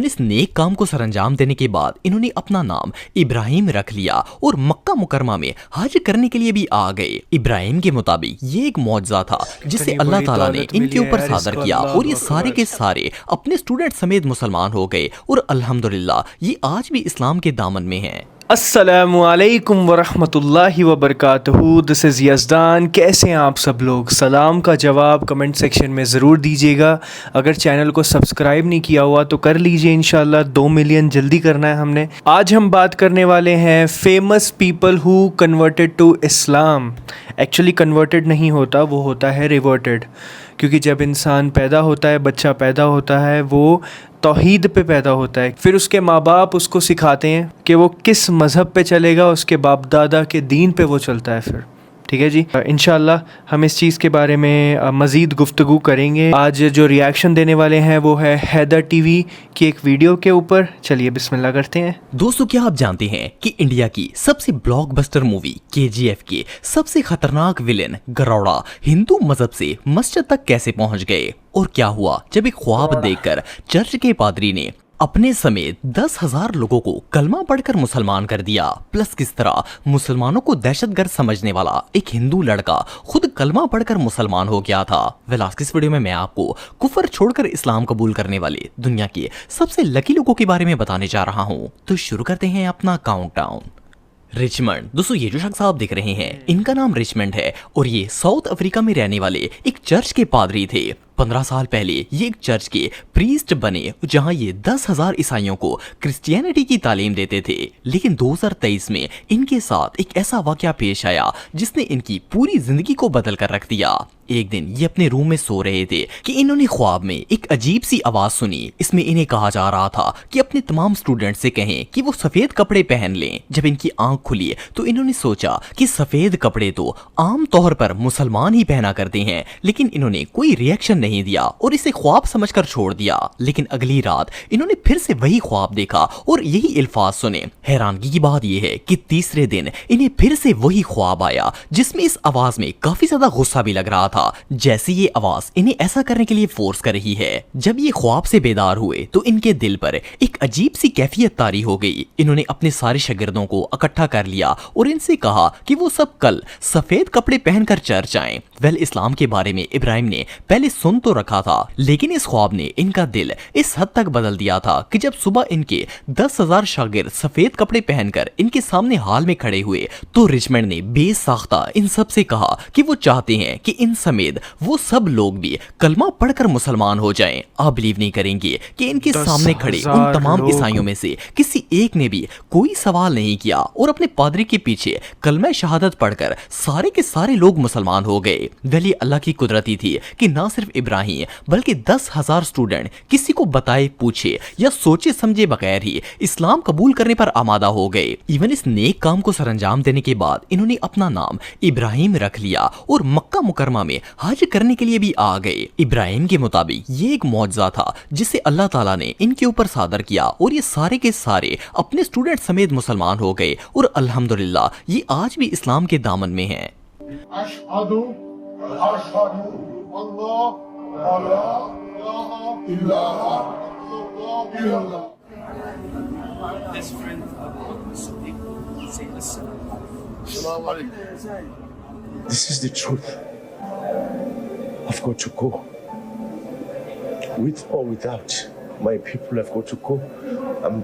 इस नेक काम को सरंजाम देने के बाद इन्होंने अपना नाम इब्राहिम रख लिया और मक्का मुकरमा में हज करने के लिए भी आ गए। इब्राहिम के मुताबिक ये एक मौजज़ा था जिसे अल्लाह ताला ने इनके ऊपर सादर किया और ये सारे के सारे अपने स्टूडेंट समेत मुसलमान हो गए और अल्हम्दुलिल्लाह ये आज भी इस्लाम के दामन में हैं। अस्सलामु अलैकुम वरहमतुल्लाहि वबरकातुहू। This is यज़दान। कैसे हैं आप सब लोग? सलाम का जवाब कमेंट सेक्शन में ज़रूर दीजिएगा। अगर चैनल को सब्सक्राइब नहीं किया हुआ तो कर लीजिए, इंशाल्लाह 2 मिलियन जल्दी करना है हमने। आज हम बात करने वाले हैं famous people who converted to Islam. Actually converted नहीं होता, वो होता है रिवर्टेड, क्योंकि जब इंसान पैदा होता है, बच्चा पैदा होता है, वो तौहीद पे पैदा होता है। फिर उसके माँ बाप उसको सिखाते हैं कि वो किस मज़हब पे चलेगा, उसके बाप दादा के दीन पे वो चलता है फिर। ठीक है जी, इंशाल्लाह हम इस चीज़ के बारे में मज़ीद गुफ्तगू करेंगे। आज जो रिएक्शन देने वाले हैं वो है हैदर टीवी की एक वीडियो के ऊपर। चलिए बिस्मिल्लाह करते हैं। दोस्तों, क्या आप जानते हैं कि इंडिया की सबसे ब्लॉकबस्टर मूवी KGF के सबसे खतरनाक विलेन गरौड़ा हिंदू मजहब से मस्जिद तक कैसे पहुंच गए, और क्या हुआ जब एक ख्वाब देखकर चर्च के पादरी ने अपने समेत 10,000 लोगों को कलमा पढ़कर मुसलमान कर दिया। प्लस किस तरह मुसलमानों को दहशतगर्द समझने वाला एक हिंदू लड़का खुद कलमा पढ़कर मुसलमान हो गया था। आज की इस वीडियो में मैं आपको कुफर छोड़कर इस्लाम कबूल करने वाले दुनिया के सबसे लकी लोगों के बारे में बताने जा रहा हूँ। तो शुरू करते हैं अपना काउंटडाउन। रिचमंड। दोस्तों, ये जो शख्स आप देख रहे हैं, इनका नाम रिचमंड है और ये साउथ अफ्रीका में रहने वाले एक चर्च के पादरी थे। 15 साल पहले ये एक चर्च के प्रीस्ट बने, जहां ये 10,000 ईसाइयों को क्रिश्चियनिटी की तालीम देते थे। लेकिन 2023 में इनके साथ एक ऐसा वाकया पेश आया जिसने इनकी पूरी जिंदगी को बदल कर रख दिया। एक दिन ये अपने रूम में सो रहे थे कि इन्होंने ख्वाब में एक अजीब सी आवाज सुनी। इसमें इन्हें कहा जा रहा था कि अपने तमाम स्टूडेंट से कहें कि वो सफेद कपड़े पहन लें। जब इनकी आंख खुली तो इन्होंने सोचा कि सफेद कपड़े तो आम तौर पर मुसलमान ही पहना करते हैं, लेकिन इन्होंने कोई रिएक्शन नहीं दिया और इसे ख्वाब समझकर छोड़ दिया। लेकिन अगली रात इन्होंने फिर से वही ख्वाब देखा और यही अल्फाज सुने। हैरानगी की बात यह है कि तीसरे दिन इन्हें फिर से वही ख्वाब आया, जिसमें इस आवाज में काफी ज्यादा गुस्सा भी लग रहा था, जैसे ये आवाज इन्हें ऐसा करने के लिए फोर्स कर रही है। जब ये ख्वाब से बेदार हुए तो इनके दिल पर एक अजीब सी कैफियत तारी हो गई। इन्होंने अपने सारे शागिर्दों को इकट्ठा कर लिया और इनसे कहा कि वो सब कल सफेद कपड़े पहनकर चर्च आएं। इस्लाम के बारे में इब्राहिम ने पहले सुन तो रखा था, लेकिन इस ख्वाब ने इनका दिल इस हद तक बदल दिया था कि जब सुबह इनके 10,000 शागिर्द सफेद कपड़े पहनकर इनके सामने हाल में खड़े हुए तो रिचमंड ने बेसाख्ता इन सब से कहा कि वो चाहते हैं कि इन समेत वो सब लोग भी कलमा पढ़कर मुसलमान हो जाएं। आप बिलीव नहीं करेंगे कि इनके सामने खड़े उन तमाम ईसाइयों में से किसी एक ने भी कोई सवाल नहीं किया और अपने पादरी के पीछे कलमा शहादत पढ़कर सारे के सारे लोग मुसलमान हो गए। वली अल्लाह की कुदरती थी कि ना सिर्फ इब्राहिम बल्कि 10,000 स्टूडेंट किसी को बताए, पूछे या सोचे समझे बगैर ही इस्लाम कबूल करने पर आमादा हो गए। इवन इस नेक काम को सरंजाम देने के बाद इन्होंने अपना नाम इब्राहिम रख लिया और मक्का मुकरमा में हज करने के लिए भी आ गए। इब्राहिम के मुताबिक ये एक मौजज़ा था जिसे अल्लाह ताला ने इनके ऊपर सादर किया और ये सारे के सारे अपने स्टूडेंट समेत मुसलमान हो गए और अल्हम्दुलिल्लाह ये आज भी इस्लाम के दामन में हैं। This is the truth. I've got to go. With or without, my people have got to go. I'm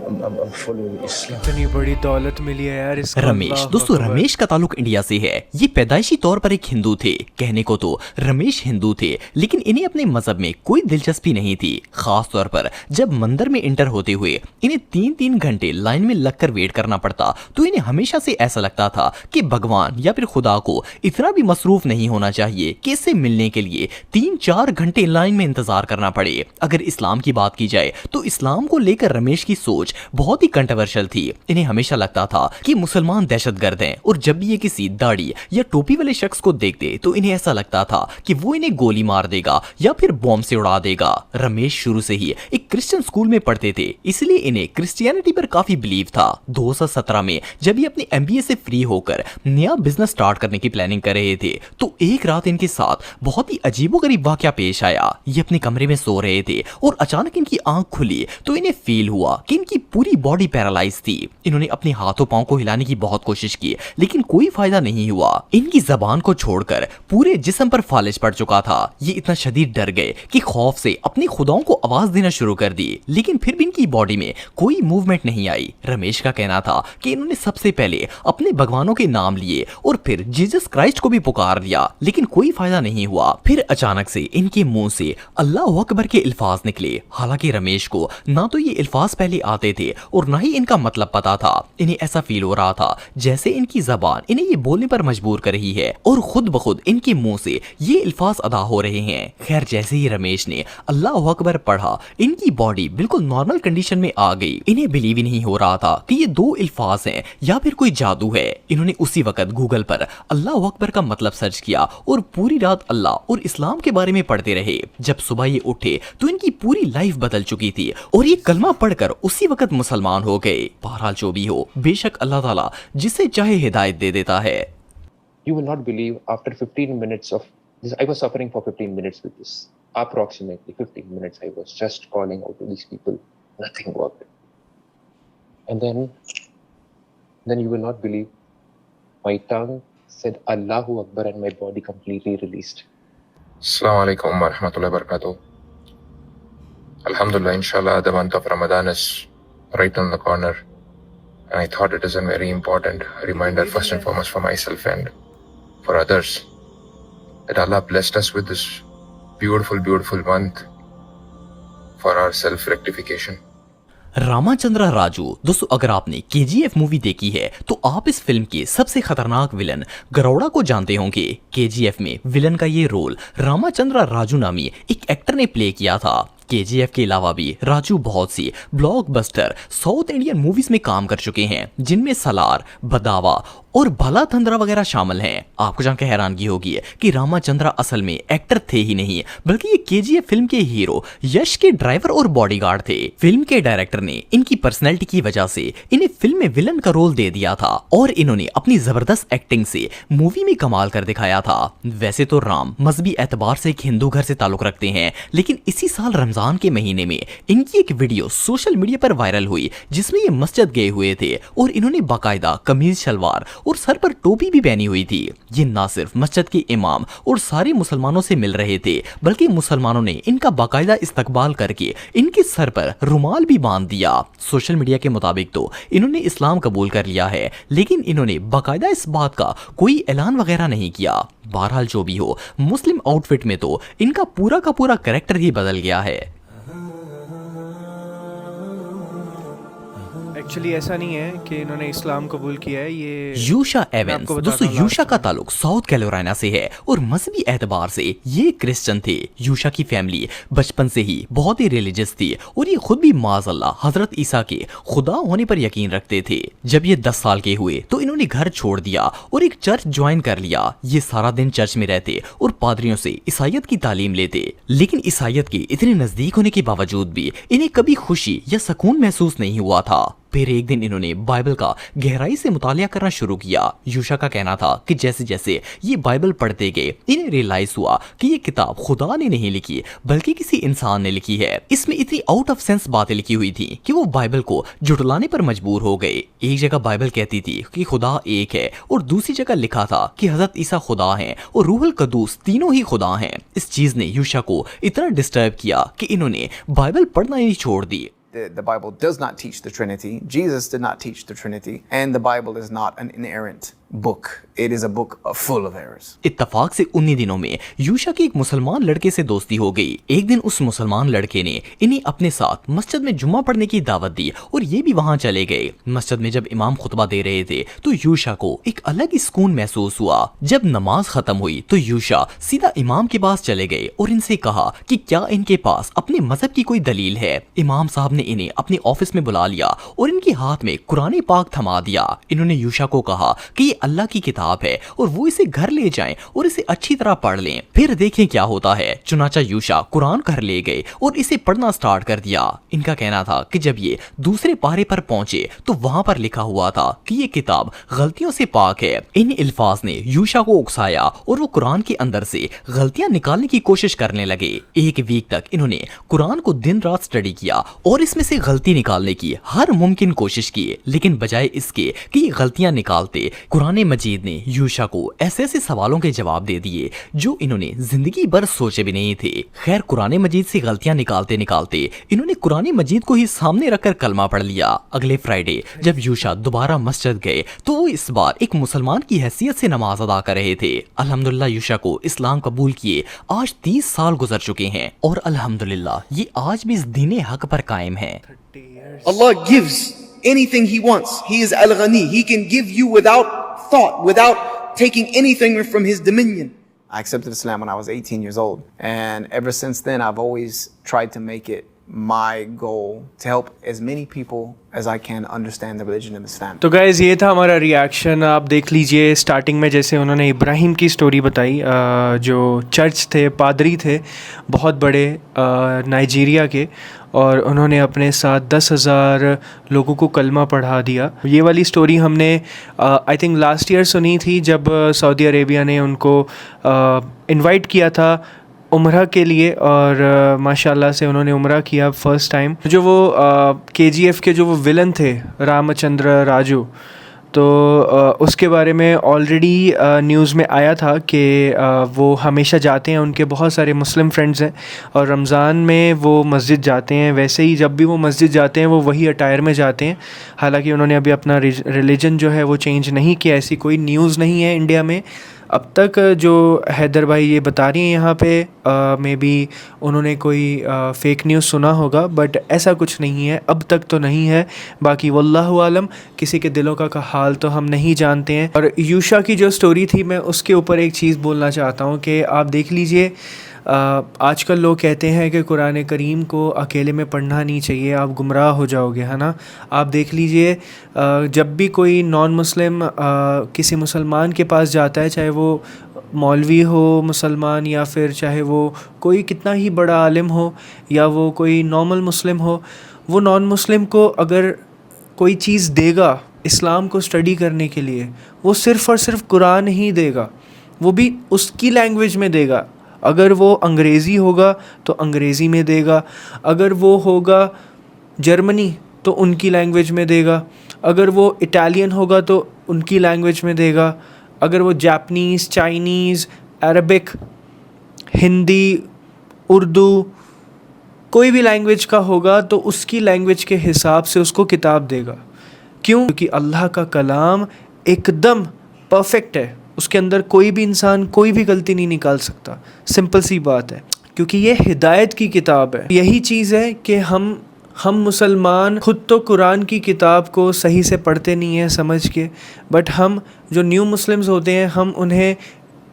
following Islam. इतनी बड़ी दौलत मिली है यार इसको। रमेश। दोस्तों, रमेश का ताल्लुक इंडिया से है। ये पैदाइशी तौर पर एक हिंदू थे। कहने को तो रमेश हिंदू थे, लेकिन इन्हें अपने मजहब में कोई दिलचस्पी नहीं थी। खास तौर पर जब मंदिर में इंटर होते हुए इन्हें 3-3 घंटे लाइन में लगकर वेट करना पड़ता तो इन्हें हमेशा से ऐसा लगता था कि भगवान या फिर खुदा को इतना भी मसरूफ नहीं होना चाहिए कि इससे मिलने के लिए 3-4 घंटे लाइन में इंतजार करना पड़े। अगर इस्लाम की बात की जाए तो इस्लाम को लेकर रमेश की सोच बहुत ही कंट्रोवर्शियल थी। इन्हें हमेशा लगता था कि मुसलमान दहशतगर्द हैं और जब भी ये किसी दाढ़ी या टोपी वाले शख्स को देखते तो इन्हें ऐसा लगता था कि वो इन्हें गोली मार देगा या फिर बॉम्ब से उड़ा देगा। रमेश शुरू से ही एक क्रिश्चियन स्कूल में पढ़ते थे, इसलिए इन्हें क्रिश्चियनिटी पर काफी बिलीव था। 2017 में जब ये अपने MBA से फ्री होकर नया बिजनेस स्टार्ट करने की प्लानिंग कर रहे थे तो एक रात इनके साथ बहुत ही अजीबोगरीब वाकया पेश आया। ये अपने कमरे में सो रहे थे और अचानक इनकी आंख खुली तो इन्हें फील हुआ कि इनकी पूरी बॉडी पैरालाइज थी। इन्होंने अपने हाथों पांव को हिलाने की बहुत कोशिश की लेकिन कोई फायदा नहीं हुआ। इनकी जबान को छोड़कर पूरे जिस्म पर फालिज पड़ चुका था। ये इतना शदीद डर गए कि खौफ से अपनी खुदाओं को आवाज देना शुरू कर दी, लेकिन फिर भी इनकी बॉडी में कोई मूवमेंट नहीं आई। रमेश का कहना था कि इन्होंने सबसे पहले अपने भगवानों के नाम लिए और फिर जीसस क्राइस्ट को भी पुकार लिया, लेकिन कोई फायदा नहीं हुआ। फिर अचानक से इनके मुंह से अल्लाह अकबर के अल्फाज निकले। हालांकि रमेश को ना तो ये अल्फाज पहले आते थे और ना ही इनका मतलब पता था। इन्हें ऐसा फील हो रहा था जैसे इनकी जबान इन्हें ये बोलने पर मजबूर कर रही है और खुद ब खुद इनके मुंह से ये अल्फाज अदा हो रहे हैं। खैर, जैसे ही रमेश ने अल्लाह अकबर पढ़ा, इनकी बॉडी बिल्कुल नॉर्मल कंडीशन में आ गई। इन्हें बिलीव ही नहीं हो रहा था कि ये दो अल्फाज हैं या फिर कोई जादू है। इन्होंने उसी वक्त गूगल पर अल्लाह अकबर का मतलब सर्च किया और पूरी रात अल्लाह और इस्लाम के बारे में पढ़ते रहे। जब सुबह ये उठे तो इनकी पूरी लाइफ बदल चुकी थी और ये कलमा पढ़कर उसी वक्त मुसलमान हो गए। बहरहाल जो भी हो, बेशक अल्लाह ताला जिसे चाहे हिदायत दे देता है। You will not believe, after 15 minutes of this, I was suffering for 15 minutes with this. Approximately 15 minutes I was just calling out to these people. Nothing worked. And then you will not believe, my tongue said Allahu Akbar and my body completely released. Assalamu alaikum wa rahmatullahi wa barakatuh. Alhamdulillah, inshallah, the month of Ramadan is right on the corner. And I thought it is a very important reminder, first and foremost, for myself and for others, that Allah blessed us with this beautiful, beautiful month for our self-rectification. Ramachandra Raju. दोस्तों, अगर आपने KGF movie देखी है तो आप इस film के सबसे खतरनाक विलन गरौड़ा को जानते होंगे। KGF में विलन का ये रोल रामाचंद्र राजू नामी एक एक्टर ने प्ले किया था। KGF के अलावा भी राजू बहुत सी ब्लॉकबस्टर साउथ इंडियन मूवीज में काम कर चुके हैं, जिनमें सलार, बदावा और भला थंदरा वगैरह शामिल हैं। आपको जानकर हैरानगी होगी कि रामाचंद्र असल में एक्टर थे ही नहीं, बल्कि ये KGF फिल्म के हीरो यश के ड्राइवर और बॉडीगार्ड थे। फिल्म के डायरेक्टर ने इनकी पर्सनैलिटी की वजह से इन्हें फिल्म में विलन का रोल दे दिया था और इन्होंने अपनी जबरदस्त एक्टिंग से मूवी में कमाल कर दिखाया था। वैसे तो राम मजहबी एतबार से एक हिंदू घर से ताल्लुक रखते हैं, लेकिन इसी साल रमजान के महीने में इनकी एक वीडियो सोशल मीडिया पर वायरल हुई जिसमें ये मस्जिद गए हुए थे और इन्होंने बाकायदा कमीज शलवार और सर पर टोपी भी पहनी हुई थी। ये ना सिर्फ मस्जिद के इमाम और सारे मुसलमानों से मिल रहे थे, बल्कि मुसलमानों ने इनका बाकायदा इस्तकबाल करके इनके सर पर रुमाल भी बांध दिया। सोशल मीडिया के मुताबिक तो इन्होंने इस्लाम कबूल कर लिया है, लेकिन इन्होंने बाकायदा इस बात का कोई ऐलान वगैरह नहीं किया। बहरहाल जो भी हो, मुस्लिम आउटफिट में तो इनका पूरा का पूरा कैरेक्टर ही बदल गया है। एक्चुअली ऐसा नहीं है कि इन्होंने इस्लाम कबूल किया है। ये यूशा एवेंस, दोस्तों यूशा का ताल्लुक साउथ कैरोलिना से है और मजहबी एतबार से ये क्रिश्चियन थे। यूशा की फैमिली बचपन से ही बहुत ही रिलीजियस थी और ये खुद भी माज़अल्लाह हजरत ईसा के खुदा होने पर यकीन रखते थे। जब ये 10 साल के हुए तो इन्होंने घर छोड़ दिया और एक चर्च ज्वाइन कर लिया। ये सारा दिन चर्च में रहते और पादरियों से ईसाइयत की तालीम लेते, लेकिन ईसाइयत के इतने नजदीक होने के बावजूद भी इन्हें कभी खुशी या सुकून महसूस नहीं हुआ था। फिर एक दिन इन्होंने बाइबल का गहराई से मुतालिया करना शुरू किया। यूशा का कहना था कि जैसे जैसे ये बाइबल पढ़ते गए, इन्हें रियलाइज हुआ कि ये किताब खुदा ने नहीं लिखी बल्कि किसी इंसान ने लिखी है। इसमें इतनी आउट ऑफ सेंस बातें लिखी हुई थी कि वो बाइबल को जुटलाने पर मजबूर हो गए। एक जगह बाइबल कहती थी कि खुदा एक है और दूसरी जगह लिखा था कि हजरत ईसा खुदा हैं और रूहुल कदूस तीनों ही खुदा हैं। इस चीज ने यूशा को इतना डिस्टर्ब किया कि इन्होंने बाइबल पढ़ना ही छोड़ दी। The Bible does not teach the Trinity. Jesus did not teach the Trinity. And the Bible is not an inerrant book. It is a book full of errors. इत्तफाक से उन्हीं दिनों में यूशा की एक मुसलमान लड़के से दोस्ती हो गई। एक दिन उस मुसलमान लड़के ने इन्हें अपने साथ मस्जिद में जुम्मा पढ़ने की दावत दी और ये भी वहां चले गए। मस्जिद में जब इमाम खुतबा दे रहे थे तो यूशा को एक अलग ही सुकून महसूस हुआ। जब नमाज खत्म हुई तो यूशा सीधा इमाम के पास चले गए और इनसे कहा कि क्या इनके पास अपने मजहब की कोई दलील है। इमाम साहब ने इन्हें अपने ऑफिस में बुला लिया और इनके हाथ में कुरान पाक थमा दिया। इन्होंने यूशा को कहा कि ये अल्लाह की किताब है और वो इसे घर ले जाएं और इसे अच्छी तरह पढ़ लें, फिर देखें क्या होता है। चुनाचा यूशा कुरान घर ले गए और इसे पढ़ना स्टार्ट कर दिया। इनका कहना था कि जब ये दूसरे पारे पर पहुंचे तो वहां पर लिखा हुआ था कि ये किताब गलतियों से पाक है। इन अल्फाज ने यूशा को उकसाया और वो कुरान के अंदर से गलतियां निकालने की कोशिश करने लगे। एक वीक तक इन्होंने कुरान को दिन रात स्टडी किया और इसमें से गलती निकालने की हर मुमकिन कोशिश की, लेकिन बजाय इसके कि ये गलतियां निकालते, कुरान मजीद ने यूशा को ऐसे ऐसे सवालों के जवाब दे दिए जो इन्होंने जिंदगी भर सोचे भी नहीं थे। खैर, कुरान मजीद से गलतियां निकालते निकालते इन्होंने कुरान मजीद को ही सामने रखकर कलमा पढ़ लिया। अगले फ्राइडे जब यूशा दोबारा मस्जिद गए तो वो इस बार एक मुसलमान की हैसियत से नमाज अदा कर रहे थे। अल्हम्दुलिल्लाह यूशा को इस्लाम कबूल किए आज 30 साल गुजर चुके हैं और अल्हम्दुलिल्लाह ये आज भी इस दीन हक पर कायम है। Allah gives anything He wants. He is Al-Ghani. He can give you without thought, without taking anything from His dominion. I accepted Islam when I was 18 years old. And ever since then, I've always tried to make it my goal to help as many people as I can understand the religion of Islam. तो guys ये था हमारा reaction. आप देख लीजिए starting में जैसे उन्होंने इब्राहिम की स्टोरी बताई, जो चर्च थे, पादरी थे बहुत बड़े नाइजीरिया के, और उन्होंने अपने साथ 10,000 लोगों को कलमा पढ़ा दिया। ये वाली स्टोरी हमने आई थिंक लास्ट ईयर सुनी थी जब सऊदी अरेबिया ने उनको इनवाइट किया था उम्रा के लिए, और माशाल्लाह से उन्होंने उम्रा किया फर्स्ट टाइम। जो वो KGF के जो वो विलन थे रामचंद्र राजू, तो उसके बारे में ऑलरेडी न्यूज़ में आया था कि वो हमेशा जाते हैं, उनके बहुत सारे मुस्लिम फ्रेंड्स हैं और रमज़ान में वो मस्जिद जाते हैं। वैसे ही जब भी वो मस्जिद जाते हैं वो वही अटायर में जाते हैं। हालांकि उन्होंने अभी अपना रिलीजन जो है वो चेंज नहीं किया, ऐसी कोई न्यूज़ नहीं है इंडिया में अब तक। जो हैदर भाई ये बता रही हैं यहाँ पे, मे बी उन्होंने कोई फ़ेक न्यूज़ सुना होगा, बट ऐसा कुछ नहीं है, अब तक तो नहीं है। बाकी वल्लाहु आलम, किसी के दिलों का हाल तो हम नहीं जानते हैं। और यूशा की जो स्टोरी थी, मैं उसके ऊपर एक चीज़ बोलना चाहता हूँ कि आप देख लीजिए, आजकल लोग कहते हैं कि कुरान करीम को अकेले में पढ़ना नहीं चाहिए, आप गुमराह हो जाओगे, है ना। आप देख लीजिए, जब भी कोई नॉन मुस्लिम किसी मुसलमान के पास जाता है, चाहे वो मौलवी हो मुसलमान या फिर चाहे वो कोई कितना ही बड़ा आलिम हो या वो कोई नॉर्मल मुस्लिम हो, वो नॉन मुस्लिम को अगर कोई चीज़ देगा इस्लाम को स्टडी करने के लिए, वो सिर्फ़ और सिर्फ कुरान ही देगा, वो भी उसकी लैंग्वेज में देगा। अगर वो अंग्रेज़ी होगा तो अंग्रेज़ी में देगा, अगर वो होगा जर्मनी तो उनकी लैंग्वेज में देगा, अगर वो इटालियन होगा तो उनकी लैंग्वेज में देगा, अगर वो Japanese, Chinese, Arabic, Hindi, Urdu, कोई भी लैंग्वेज का होगा तो उसकी लैंग्वेज के हिसाब से उसको किताब देगा। क्यों? क्योंकि अल्लाह का कलाम एकदम परफेक्ट है, उसके अंदर कोई भी इंसान कोई भी गलती नहीं निकाल सकता। सिंपल सी बात है, क्योंकि ये हिदायत की किताब है। यही चीज़ है कि हम मुसलमान खुद तो कुरान की किताब को सही से पढ़ते नहीं हैं समझ के, बट हम जो न्यू मुस्लिम्स होते हैं हम उन्हें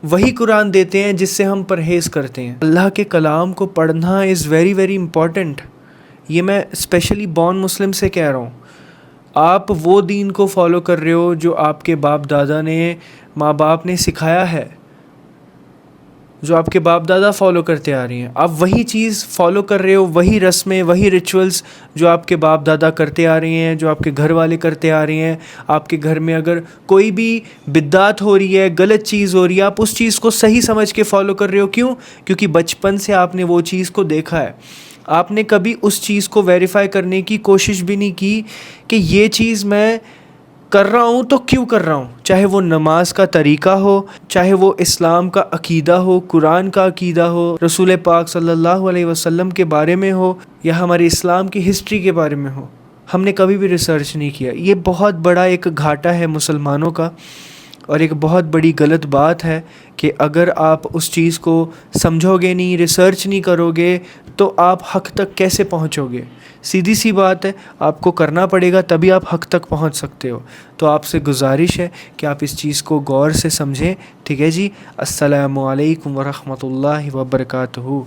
वही कुरान देते हैं जिससे हम परहेज़ करते हैं। अल्लाह के कलाम को पढ़ना इज़ वेरी वेरी इम्पॉर्टेंट। ये मैं स्पेशली बॉर्न मुस्लिम से कह रहा हूँ। आप वो दीन को फॉलो कर रहे हो जो आपके बाप दादा ने, माँ बाप ने सिखाया है, जो आपके बाप दादा फॉलो करते आ रहे हैं, आप वही चीज़ फॉलो कर रहे हो, वही रस्में, वही रिचुअल्स जो आपके बाप दादा करते आ रहे हैं, जो आपके घर वाले करते आ रहे हैं। आपके घर में अगर कोई भी बिद्दात हो रही है, गलत चीज़ हो रही है, आप उस चीज़ को सही समझ के फॉलो कर रहे हो। क्यों? क्योंकि बचपन से आपने वो चीज़ को देखा है। आपने कभी उस चीज़ को वेरीफाई करने की कोशिश भी नहीं की कि ये चीज़ मैं कर रहा हूँ तो क्यों कर रहा हूँ। चाहे वो नमाज का तरीका हो, चाहे वो इस्लाम का अकीदा हो, कुरान का अकीदा हो, रसूल पाक सल्लल्लाहु अलैहि वसल्लम के बारे में हो, या हमारे इस्लाम की हिस्ट्री के बारे में हो, हमने कभी भी रिसर्च नहीं किया। ये बहुत बड़ा एक घाटा है मुसलमानों का और एक बहुत बड़ी गलत बात है कि अगर आप उस चीज़ को समझोगे नहीं, रिसर्च नहीं करोगे, तो आप हक़ तक कैसे पहुँचोगे। सीधी सी बात है, आपको करना पड़ेगा तभी आप हक़ तक पहुँच सकते हो। तो आपसे गुजारिश है कि आप इस चीज़ को गौर से समझें। ठीक है जी। अस्सलामु अलैकुम व रहमतुल्लाहि व बरकातहू।